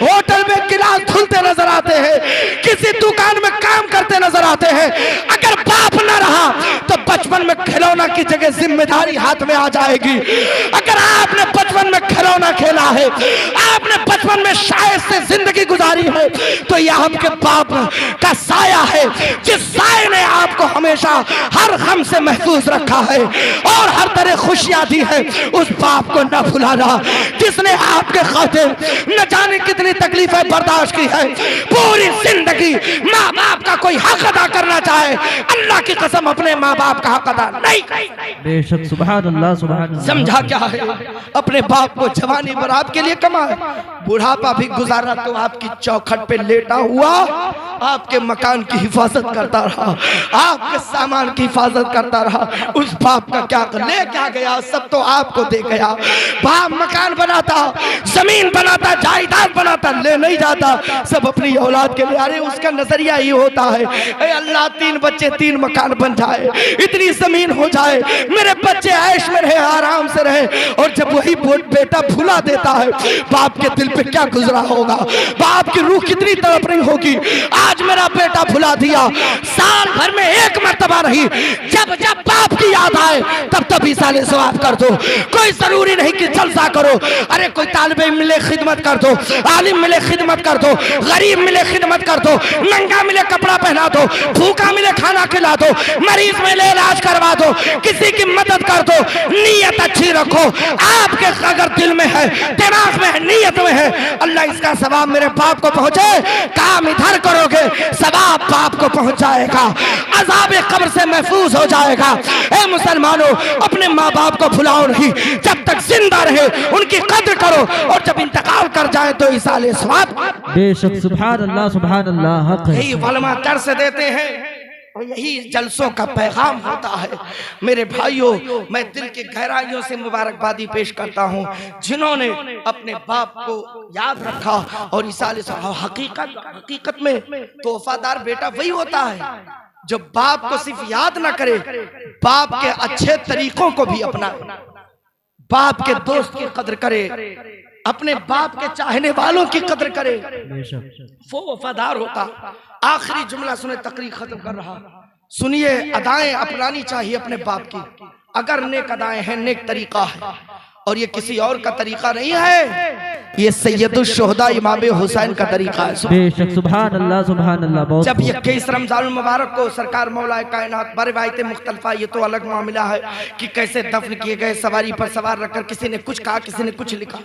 होटल में गिलास धुलते नजर आते हैं, किसी दुकान में काम करते नजर आते हैं। अगर बाप ना रहा तो बचपन में खिलौना की जगह जिम्मेदारी हाथ में आ जाएगी। अगर आपने बचपन में खिलौना खेला है, आपने बचपन में शायद से जिंदगी गुजारी है, तो यह आपके बाप का साया है, जिस साये ने आपको हमेशा हर गम से महफूज रखा है और हर तरह खुशियां दी है। उस बाप को न भुलाना जिसने आपके खातिर न जाने कितनी तकलीफें बर्दाश्त की है। पूरी जिंदगी माँ बाप का कोई हक अदा करना चाहे, अल्लाह की कसम अपने माँ बाप का हक अदा नहीं। बेशक सुभान अल्लाह सुभान अल्लाह। समझा क्या है? अपने बाप को जवानी भर आपके लिए कमाए, बुढ़ापा भी गुजारा तो आपकी चौखट पे लेटा हुआ आपके मकान की हिफाजत करता रहा, आपके सामान की हिफाजत करता रहा। उस बाप का क्या ले क्या गया? सब तो आपको दे गया। बाप मकान बनाता, जमीन बनाता, जायदाद बनाता, ले नहीं जाता, सब अपनी औलाद के लिए। अरे उसका नजरिया ये होता है, अल्लाह 3 बच्चे 3 मकान बन जाए, इतनी जमीन हो जाए, मेरे बच्चे ऐश में रहे, आराम से रहे। और जब वही बेटा भुला देता है, बाप के दिल पे क्या गुजरा होगा, बाप की रूह कितनी तड़प रही होगी। आज मेरा बेटा भुला दिया, साल भर में 1 मर्तबा नहीं, जब जब बाप की याद आए तब तब इसाले सवाब कर दो। कोई जरूरी नहीं कि जलसा करो, अरे कोई तालिब इल्म मिले खिदमत कर दो, आलिम मिले खिदमत कर दो, गरीब मिले खिदमत कर दो, नंगा मिले कपड़ा पहना दो, भूखा मिले खाना खिला दो, मरीज मिले इलाज करवा दो, किसी की मदद कर दो। नीयत अच्छी रखो, आपके अगर दिल में है, दिमाग में है, नीयत में है, अल्लाह इसका सवाब मेरे बाप को पहुंचे। काम इधर करोगे, सवाब बाप को पहुंच जाएगा, अज़ाब कब्र से महफूज हो जाएगा। ए मुसलमानों, अपने माँ बाप को भुलाओ नहीं, जब तक जिंदा रहे उनकी कद्र करो, और जब इंतकाल कर जाए तो इसाले सवाब। बेशक सुभान अल्लाह हक है। यही उलमा दर्स देते हैं और यही जलसों का पैगाम होता है। मेरे भाइयों, मैं दिल की गहराइयों से मुबारकबादी पेश करता हूँ जिन्होंने अपने बाप को याद रखा और इसाले सवाब। हकीकत में तो वफादार बेटा वही होता है जो बाप को सिर्फ याद ना करे, बाप के अच्छे तरीकों को भी अपनाए, बाप के दोस्त की कदर करे, अपने बाप के चाहने वालों की कदर करे, वो वफादार होता। आखिरी जुमला सुने, तकरीर खत्म कर रहा। सुनिए, अदाएं अपनानी चाहिए अपने बाप की। अगर नेक अदाएं हैं, नेक तरीका है, और ये किसी और का तरीका नहीं है, ये सैयदुल शुहदा इमाम हुसैन का तरीका है। बेशक सुभान अल्लाह। जब ये 21 रमजान मुबारक को सरकार मौलाए कायनात, रिवायतें मुख्तलिफा, ये तो अलग मामला है कि कैसे दफन किए गए, सवारी पर सवार रखकर, किसी ने कुछ कहा, किसी ने कुछ लिखा,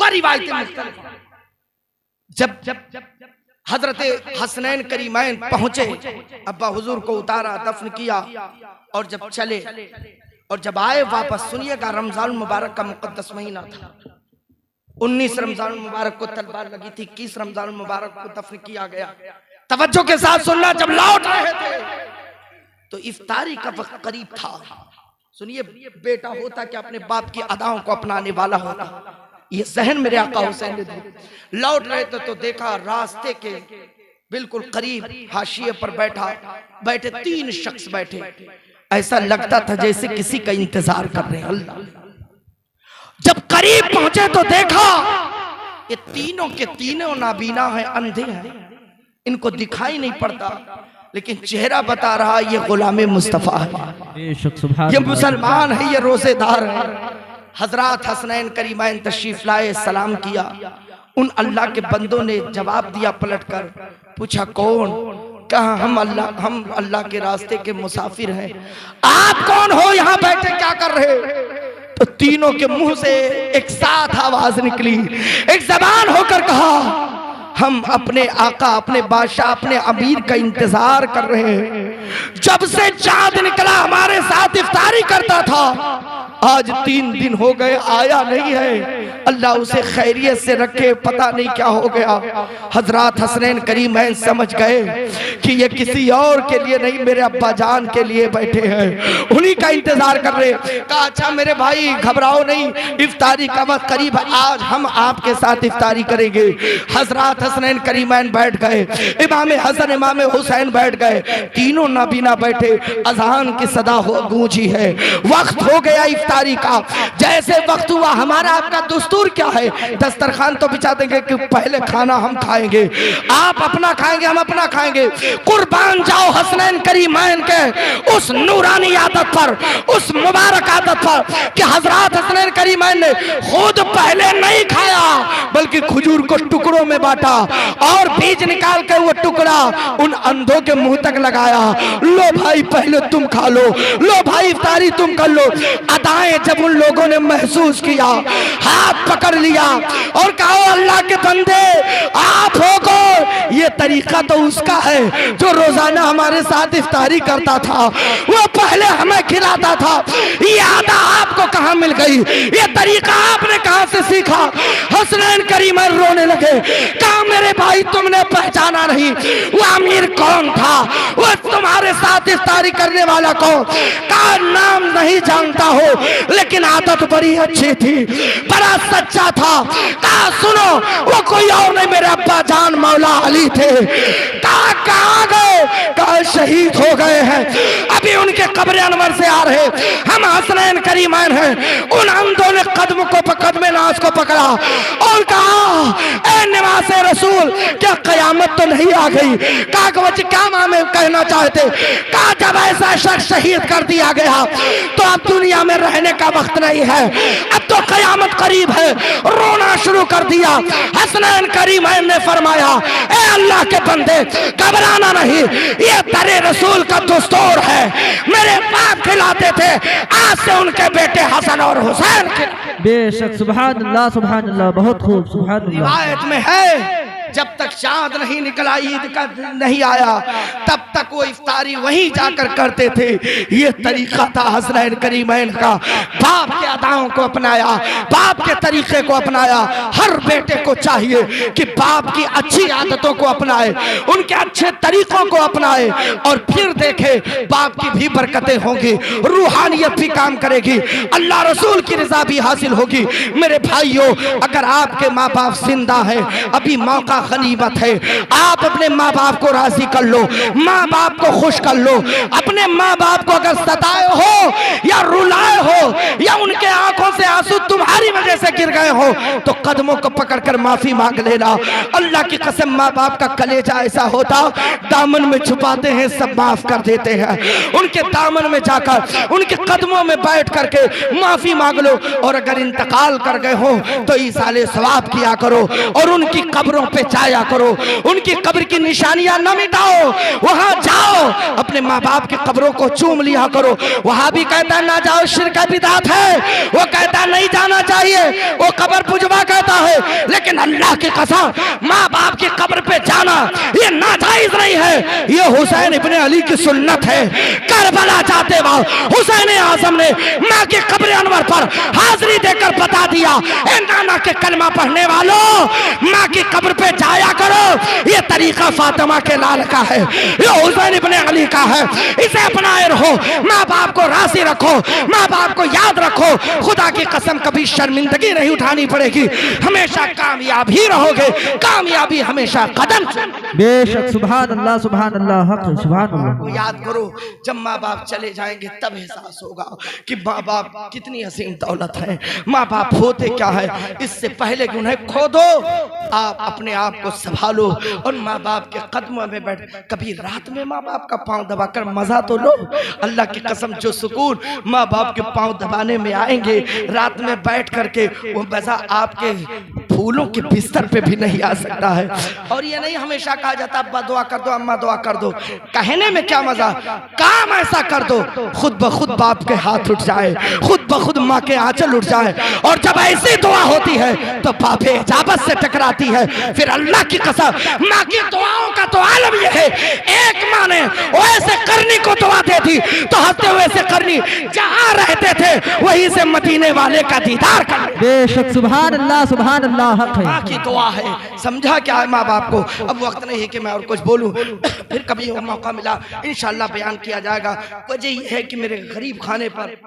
रिवायतें मुख्तलिफा। जब हजरत हसनैन करीमैन पहुंचे, अब्बा हुजूर को उतारा, दफन किया, और जब चले और जब आए वापस, सुनिएगा, रमजान मुबारक का मुकद्दस महीना था। 19 रमजान मुबारक को तलवार लगी थी, 21 रमजान मुबारक को दफन किया गया। तवज्जो के साथ सुनना, जब लौट रहे थे तो इफ्तारी का वक्त करीब था। सुनिए, बेटा होता कि अपने बाप की अदाओं को अपनाने वाला होता, ये जहन मेरे आका हुसैन ने दिया। लौट रहे थे तो देखा रास्ते के बिल्कुल करीब हाशिए पर बैठे 3 शख्स बैठे, ऐसा लगता था जैसे किसी का इंतजार कर रहे हैं। अल्लाह, जब करीब पहुंचे तो देखा ये तीनों के तीनों नाबीना हैं, अंधे हैं, इनको दिखाई नहीं पड़ता, लेकिन चेहरा बता रहा ये गुलाम मुस्तफा है, ये मुसलमान है, ये रोजेदार है। हजरत हसनैन करीमैन तशरीफ लाए, सलाम किया। उन अल्लाह के बंदों ने जवाब दिया पलटकर, पूछा कौन? कहा हम अल्लाह के रास्ते के मुसाफिर हैं। आप कौन हो, यहाँ बैठे क्या कर रहे? तो तीनों के मुंह से एक साथ आवाज निकली, एक जबान होकर कहा, हम अपने आका, अपने बादशाह, अपने अमीर का इंतजार कर रहे हैं। जब से चांद निकला हमारे साथ इफ्तारी करता था, आज 3 दिन हो गए आया नहीं है। अल्लाह उसे खैरियत से रखे, पता नहीं क्या हो गया। हजरत हसनैन करीमैन समझ गए कि ये किसी और के लिए नहीं, मेरे अब्बा जान के लिए बैठे हैं, उन्हीं का इंतजार कर रहे। कहा अच्छा मेरे भाई घबराओ नहीं, इफ्तारी का वक्त करीब है, आज हम आपके साथ इफ्तारी करेंगे। हजरत हसनैन करीमैन बैठ गए, इमाम हसन इमाम हुसैन बैठ गए, तीनों नाबीना बैठे। अजान की सदा गूंजी है, वक्त हो गया इफ्तारी का। जैसे वक्त हुआ, हमारा आपका दस्तूर क्या है, दस्तरखान तो बिछा देंगे कि पहले खाना हम खाएंगे, आप अपना खाएंगे, हम अपना खाएंगे। कुर्बान जाओ हसनैन करीमैन के उस नूरानी आदत पर, उस मुबारक आदत पर कि हजरत हसनैन करीमैन ने खुद पहले नहीं खाया, बल्कि खजूर को टुकड़ों में बांटा और बीज निकाल के वो टुकड़ा उन अंधों के मुंह तक लगाया। लो भाई पहले तुम खा लो, लो भाई इफ्तारी तुम कर लो। अदाएं जब उन लोगों ने महसूस किया, हाथ पकड़ लिया और कहा अल्लाह के बंदे आप हो गो। ये तरीका तो उसका है जो रोजाना हमारे साथ इफ्तारी करता था, वो पहले हमें खिलाता था। ये आदा आपको कहां मिल गई, ये तरीका आपने कहां से सीखा? हसनैन करीमैन रोने लगे, कहा मेरे भाई तुमने पहचाना नहीं, वो अमीर कौन था, वो तुम्हारे साथ इफ्तारी करने वाला कौन? कहा नाम नहीं जानता हो, लेकिन आदत बड़ी अच्छी थी, बड़ा सच्चा था। कहा सुनो वो कोई और नहीं, मेरे अब्बा जान मौला अली थे। कहा कहां गए? कहा शहीद हो गए हैं, अभी उनके कब्र अनवर से आ रहे, हम हसनैन करीमैन हैं, उन अंधों ने कदम नाज को पकड़ा और कहा ए निवासे रसूल, क्या कयामत तो नहीं आ गई? कागज क्या में कहना चाहते? कहा जब ऐसा शख्स शहीद कर दिया गया तो अब दुनिया में रहने का वक्त नहीं है, अब तो कयामत करीब है। रोना शुरू कर दिया। हसनैन करीमैन ने फरमाया ए अल्लाह के बंदे, घबराना नहीं, ये तेरे रसूल का दस्तूर है। मेरे बाप खिलाते थे, आज से उनके बेटे हसन और हुसैन बेशक। सुभान अल्लाह, बहुत खूब। सुभान अल्लाह। रिवायत में है जब तक चांद नहीं निकला, ईद का नहीं आया, तब तक वो इफ्तारी वहीं जाकर करते थे। ये तरीका था हसनैन करीमैन का। बाप के अदाओं को अपनाया, बाप के तरीके को अपनाया। हर बेटे को चाहिए कि बाप की अच्छी आदतों को अपनाए, उनके अच्छे तरीकों को अपनाए, और फिर देखे बाप की भी बरकतें होंगी, रूहानियत भी काम करेगी, अल्लाह रसूल की रजा भी हासिल होगी। मेरे भाइयों, अगर आपके माँ बाप जिंदा है, अभी मौका गनीमत है, आप अपने माँ बाप को राजी कर लो, माँ बाप को खुश कर लो। अपने माँ बाप को अगर सताए हो या रुलाए हो या उनके आंखों से आंसू तुम्हारी वजह से गिर गए हो तो कदमों को पकड़कर माफी मांग लेना। अल्लाह की कसम, माँ बाप का कलेजा ऐसा होता, दामन में छुपाते हैं, सब माफ कर देते हैं। उनके दामन में जाकर उनके कदमों में बैठ करके माफी मांग लो। और अगर इंतकाल कर गए हो तो ईसाले सवाब किया करो और उनकी कब्रों पे जाया करो, उनकी कब्र की निशानियां न मिटाओ, वहां जाओ, अपने माँ बाप की कब्रों को चूम लिया करो। वहां भी कहता है ना जाओ, शिर्क बिदात है, वो कहता है नहीं जाना चाहिए, वो कब्र पुजवा कहता है। लेकिन अल्लाह की कसम, माँ बाप की कब्र पे जाना ये नाजायज नहीं है, ये हुसैन इब्ने अली की सुन्नत है। करबला जाते वक्त हुसैन आजम ने माँ के कब्र अनवर पर हाजिरी देकर बता दिया, ए नाना के कलमा पढ़ने वालों, माँ की कब्र पे जाया करो। ये तरीका फातिमा के लाल का है, ये हुसैन इब्ने अली का है, इसे अपनाए रहो। माँ बाप को राजी रखो, माँ बाप को याद रखो। खुदा की कसम, कभी शर्मिंदगी नहीं उठानी पड़ेगी, हमेशा कामयाब ही रहोगे, कामयाबी हमेशा कदम से। बेशक। सुभान अल्लाह, सुभान अल्लाह, हक, सुभान अल्लाह। याद करो, जब माँ बाप चले जाएंगे तब एहसास होगा कि माँ बाप कितनी असीम दौलत है, माँ बाप होते क्या है। इससे पहले कि उन्हें खो दो, आप अपने आप को संभालो और माँ बाप के कदमों में बैठ, कभी रात में माँ बाप का पांव दबाकर मजा तो लो। अल्लाह की कसम, जो सुकून माँ बाप के पांव दबाने में आएंगे रात में बैठ करके, वो मजा आपके फूलों के बिस्तर पे भी नहीं आ सकता है। और ये नहीं हमेशा कहा जाता अब्बा दुआ कर दो, अम्मा दुआ कर दो, कहने में क्या मजा, काम ऐसा कर दो खुद ब खुद बाप के हाथ उठ जाए, खुद ब खुद माँ के आंचल उठ जाए। और जब ऐसी दुआ होती है तो बापे इजाबत से टकराती है। फिर अल्लाह की कसम, माँ की दुआओं का तो आलम ये है, एक माँ ने वैसे करनी को दुआ दी थी तो हंसते हुए से करनी जहाँ रहते थे वहीं से मदीने वाले का दीदार कर। बेशक। सुभान अल्लाह, सुभान अल्लाह, हक है। माँ की दुआ है, समझा क्या है माँ बाप को। अब वक्त नहीं है कि मैं और कुछ बोलूं, फिर कभी मौका मिला इंशाअल्लाह बयान किया जाएगा। वजह यह है कि मेरे गरीब खाने पर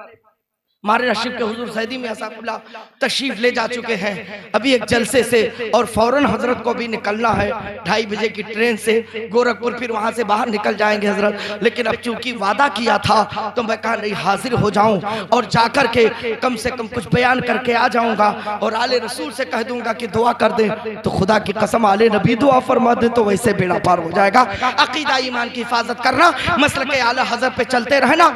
हमारे रशीद के हुजूर सैदी में असाफुल्लाह तशरीफ ले जा चुके हैं अभी एक जलसे से, और फौरन हजरत को भी निकलना है 2:30 बजे की ट्रेन से गोरखपुर, फिर वहां से बाहर निकल जाएंगे हजरत। लेकिन अब चूंकि वादा किया था तो मैं कहा नहीं, हाजिर हो जाऊं और जाकर के कम से कम कुछ बयान करके आ जाऊंगा और आले रसूल से कह दूंगा कि दुआ कर दे। तो खुदा की कसम, आले नबी दुआ फरमा दे तो वैसे बेड़ा पार हो जाएगा। अकीदा ईमान की हिफाजत करना, मसलक के आला हजरत पे चलते रहना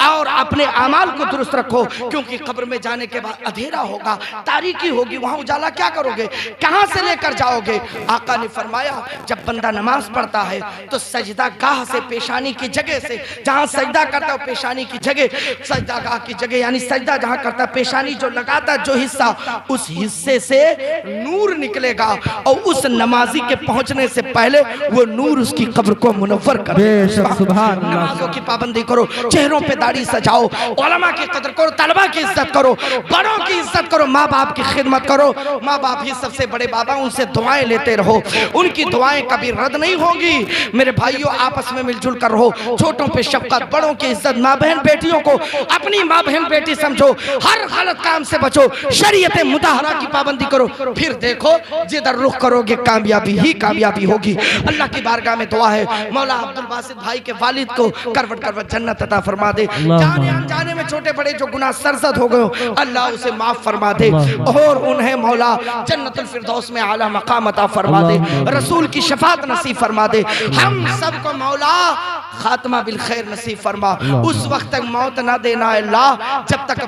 और अपने अमाल को दुरुस्त रखो, क्योंकि कब्र में जाने के बाद अंधेरा होगा, तारीकी होगी, वहां उजाला क्या करोगे, कहां से लेकर जाओगे। आका ने फरमाया जब बंदा नमाज पढ़ता है तो सजदा गाह से, पेशानी की जगह से, जहां सजदा करता है पेशानी की जगह, सजदा गाह की जगह यानी सजदा जहां करता है पेशानी जो लगाता है जो हिस्सा, उस हिस्से से नूर निकलेगा और उस नमाजी के पहुंचने से पहले वो नूर उसकी कब्र को मुनव्वर करे। सुभान अल्लाह। नमाजों की पाबंदी करो, चेहरों पे दाढ़ी सजाओ, उलमा की कदर करो, तलबा की इज्जत करो, बड़ों की इज्जत करो, माँ बाप की खिदमत करो। माँ बाप ही सबसे बड़े बाबा, उनसे दुआएं लेते रहो, उनकी दुआएं कभी रद्द नहीं होगी। मेरे भाइयों आपस में मिलजुल कर रहो, छोटों पे शफकत, बड़ों की इज्जत, माँ बहन बेटियों को अपनी माँ बहन बेटी समझो, हर गलत काम से बचो, शरीयत मुताहरा की पाबंदी करो, फिर देखो जिधर रुख करोगे कामयाबी ही कामयाबी होगी। अल्लाह की बारगाह में दुआ है, मौला अब्दुल बासित भाई के वालिद को करवट करवट जन्नत अता फरमा दे। जाने अनजाने में छोटे बड़े जो गुनाह सरजद हो गए अल्लाह उसे माफ फरमा दे, और उन्हें मौला जन्नतुल फिरदौस में आला मकाम अता फरमा दे, रसूल की शफात नसीब फरमा दे। हम सबको मौला खात्मा बिल खैर नसीब फरमा, उस वक्त तक मौत ना देना अल्लाह जब तक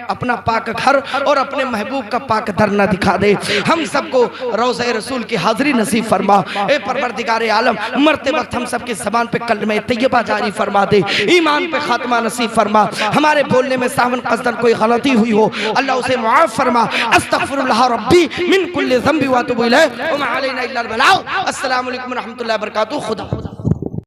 अपना पाक घर और अपने महबूब का पाक दर न दिखा दे। हम सबको रोज़े रसूल की हाजिरी नसीब फरमा। ए परवरदिगार आलम, मरते वक्त हम सबकी ज़बान पे कलमे तैयबा जारी फरमा दे, ईमान पे खात्मा नसीब फरमा। हमारे बोलने में सावन कसदन कोई गलती हुई हो अल्लाह उसे माफ फरमा। अस्तगफिरुल्लाह रब्बी मिन कुल्ली ज़ंबि व अतूबु इलैह व मा अलैना इल्ला अल बलाग। अस्सलामु अलैकुम व रहमतुल्लाहि व बरकातुहू। खुदा